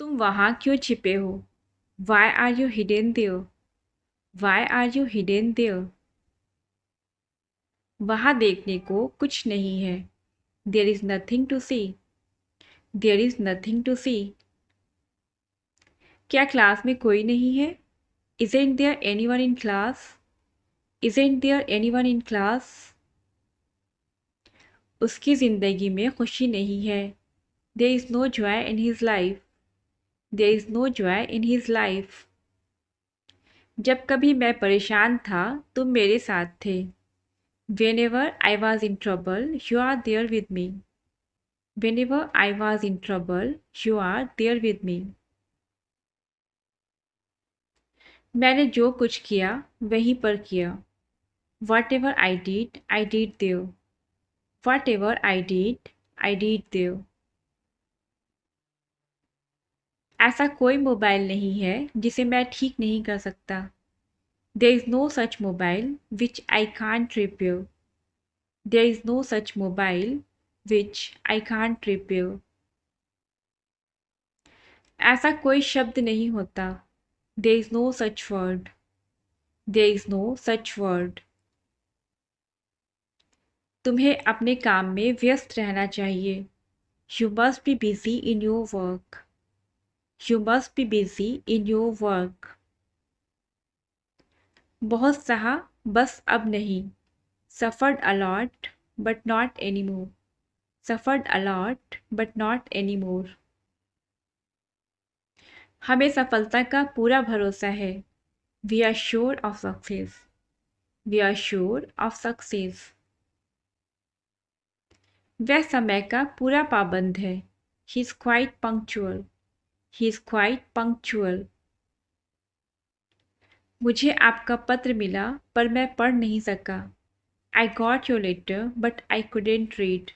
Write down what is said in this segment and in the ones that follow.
तुम वहाँ क्यों छिपे हो? Why are you hidden there? Why are you hidden there? वहाँ देखने को कुछ नहीं है. There is nothing to see. There is nothing to see. क्या क्लास में कोई नहीं है? Isn't there anyone in class? Isn't there anyone in class? उसकी ज़िंदगी में खुशी नहीं है. There is no joy in his life. There is no joy in his life. जब कभी मैं परेशान था तुम मेरे साथ थे. Whenever I was in trouble, you are there with me. Whenever I was in trouble, you are there with me. मैंने जो कुछ किया वहीं पर किया. Whatever I did there. Whatever I did there. ऐसा कोई मोबाइल नहीं है जिसे मैं ठीक नहीं कर सकता. There is no such mobile which I can't repair. There is no such mobile which I can't repair. ऐसा कोई शब्द नहीं होता. There is no such word. There is no such word. तुम्हें अपने काम में व्यस्त रहना चाहिए. You must be busy in your work. You must be busy in your work. बहुत सहा बस अब नहीं. Suffered a lot but not anymore. Suffered a lot but not anymore. हमें सफलता का पूरा भरोसा है. We are sure of success. We are sure of success. वह समय का पूरा पाबंद है. He is quite punctual. He is quite punctual. मुझे आपका पत्र मिला पर मैं पढ़ नहीं सका. I got your letter but I couldn't read.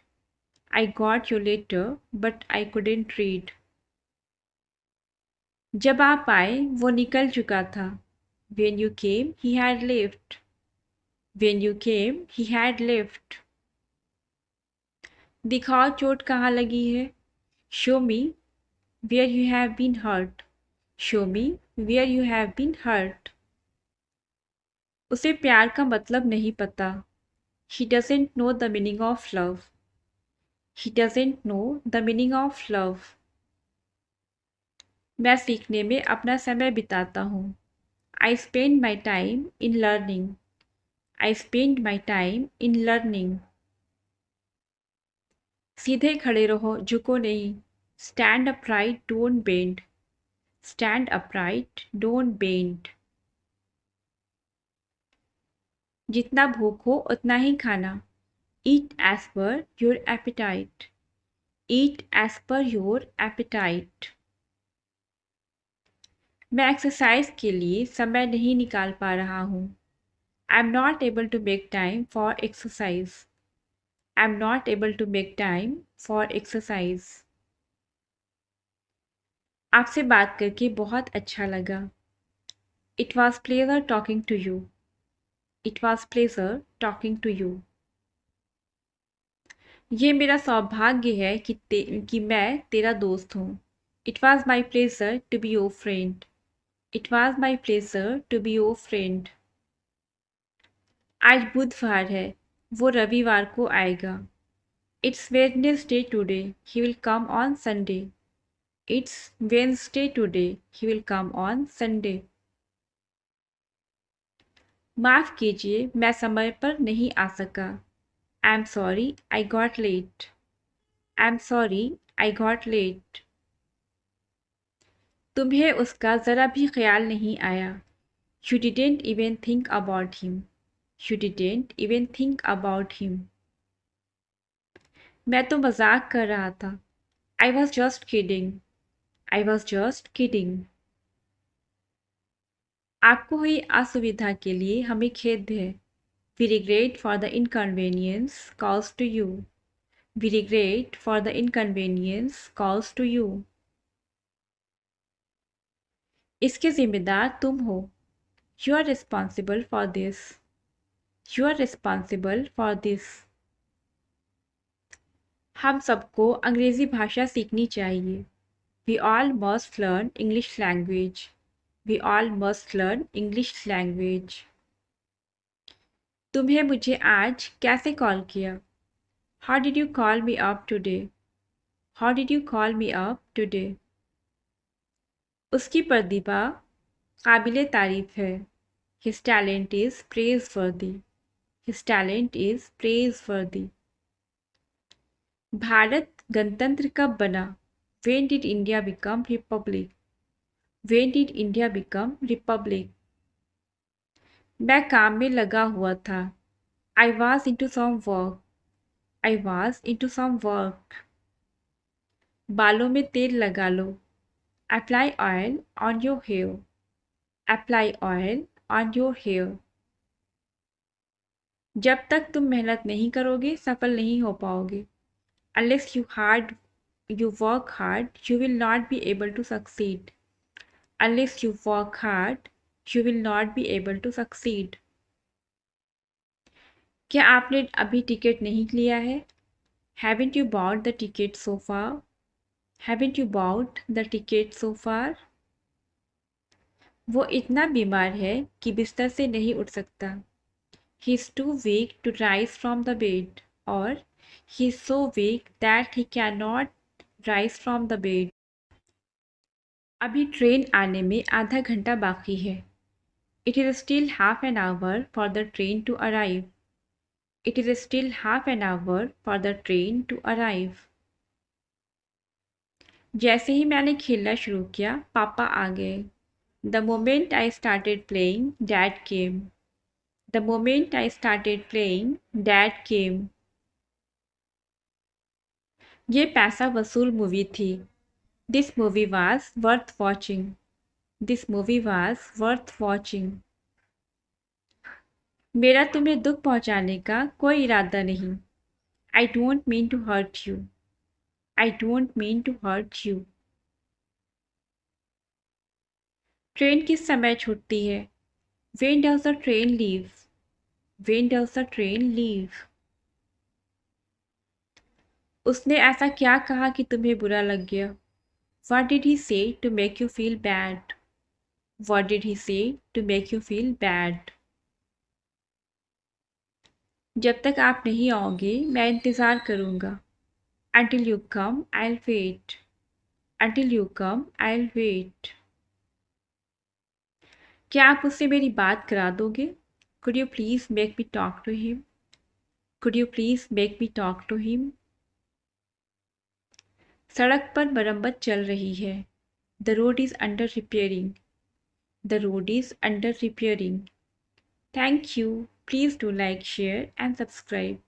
I got your letter but I couldn't read. जब आप आए वो निकल चुका था. When you came he had left. When you came he had left. दिखाओ चोट कहाँ लगी है. Show me where you have been hurt. Show me where you have been hurt. उसे प्यार का मतलब नहीं पता. He doesn't know the meaning of love. He doesn't know the meaning of love. मैं सीखने में अपना समय बिताता हूँ. I spend my time in learning. I spend my time in learning. सीधे खड़े रहो, झुको नहीं. Stand upright, don't bend. Stand upright, don't bend. जितना भूख हो उतना ही खाना. Eat as per your appetite. Eat as per your appetite. मैं एक्सरसाइज के लिए समय नहीं निकाल पा रहा हूँ. I am not able to make time for exercise. I am not able to make time for exercise. आपसे बात करके बहुत अच्छा लगा. It was pleasure talking to you. It was pleasure talking to you. ये मेरा सौभाग्य है कि मैं तेरा दोस्त हूँ. It was my pleasure to be your friend. It was my pleasure to be your friend. आज बुधवार है, वो रविवार को आएगा. It's Wednesday today. He will come on Sunday. It's Wednesday today. He will come on Sunday. माफ़ कीजिए मैं समय पर नहीं आ सका. I'm sorry I got late. I'm sorry I got late. तुम्हें उसका ज़रा भी ख्याल नहीं आया. You didn't even think about him. You didn't even think about him. मैं तो मजाक कर रहा था. I was just kidding. I was just kidding. आपको हुई असुविधा के लिए हमें खेद है. We regret for the inconvenience caused to you. We regret for the inconvenience caused to you. इसके जिम्मेदार तुम हो. You are responsible for this. You are responsible for this. हम सबको अंग्रेज़ी भाषा सीखनी चाहिए. We all must learn English language. We all must learn English language. तुम्हें मुझे आज कैसे कॉल किया? How did you call me up today? How did you call me up today? उसकी प्रतिभा काबिले तारीफ है. His talent is praiseworthy. His talent is praiseworthy. Bharat गणतंत्र कब बना? When did India become republic? When did India become republic? मैं काम में लगा हुआ था. I was into some work. I was into some work. बालों में तेल लगा लो. Apply oil on your hair. Apply oil on your hair. जब तक तुम मेहनत नहीं करोगे सफल नहीं हो पाओगे. Unless you work hard, you will not be able to succeed. Unless you work hard, you will not be able to succeed. क्या आपने अभी टिकट नहीं लिया है? Haven't you bought the ticket so far? Haven't you bought the ticket so far? वो इतना बीमार है कि बिस्तर से नहीं उठ सकता. He is too weak to rise from the bed. और he is so weak that he cannot rise from the bed. अभी ट्रेन आने में आधा घंटा बाकी है. It is still half an hour for the train to arrive. It is still half an hour for the train to arrive. जैसे ही मैंने खेलना शुरू किया पापा आ गए. The moment I started playing, Dad came. The moment I started playing, Dad came. ये पैसा वसूल मूवी थी. This movie was worth watching. This movie was worth watching. मेरा तुम्हें दुख पहुंचाने का कोई इरादा नहीं. I don't mean to hurt you. I don't mean to hurt you. Train किस समय छूटती है? When does the train leave? When does the train leave? उसने ऐसा क्या कहा कि तुम्हें बुरा लग गया? What did he say to make you feel bad? What did he say to make you feel bad? जब तक आप नहीं आओगे मैं इंतज़ार करूँगा. Until you come, I'll wait. Until you come, I'll wait. क्या आप उससे मेरी बात करा दोगे? Could you please make me talk to him? Could you please make me talk to him? सड़क पर मरम्मत चल रही है. The road is under repairing. The road is under repairing. Thank you. Please do like, share and subscribe.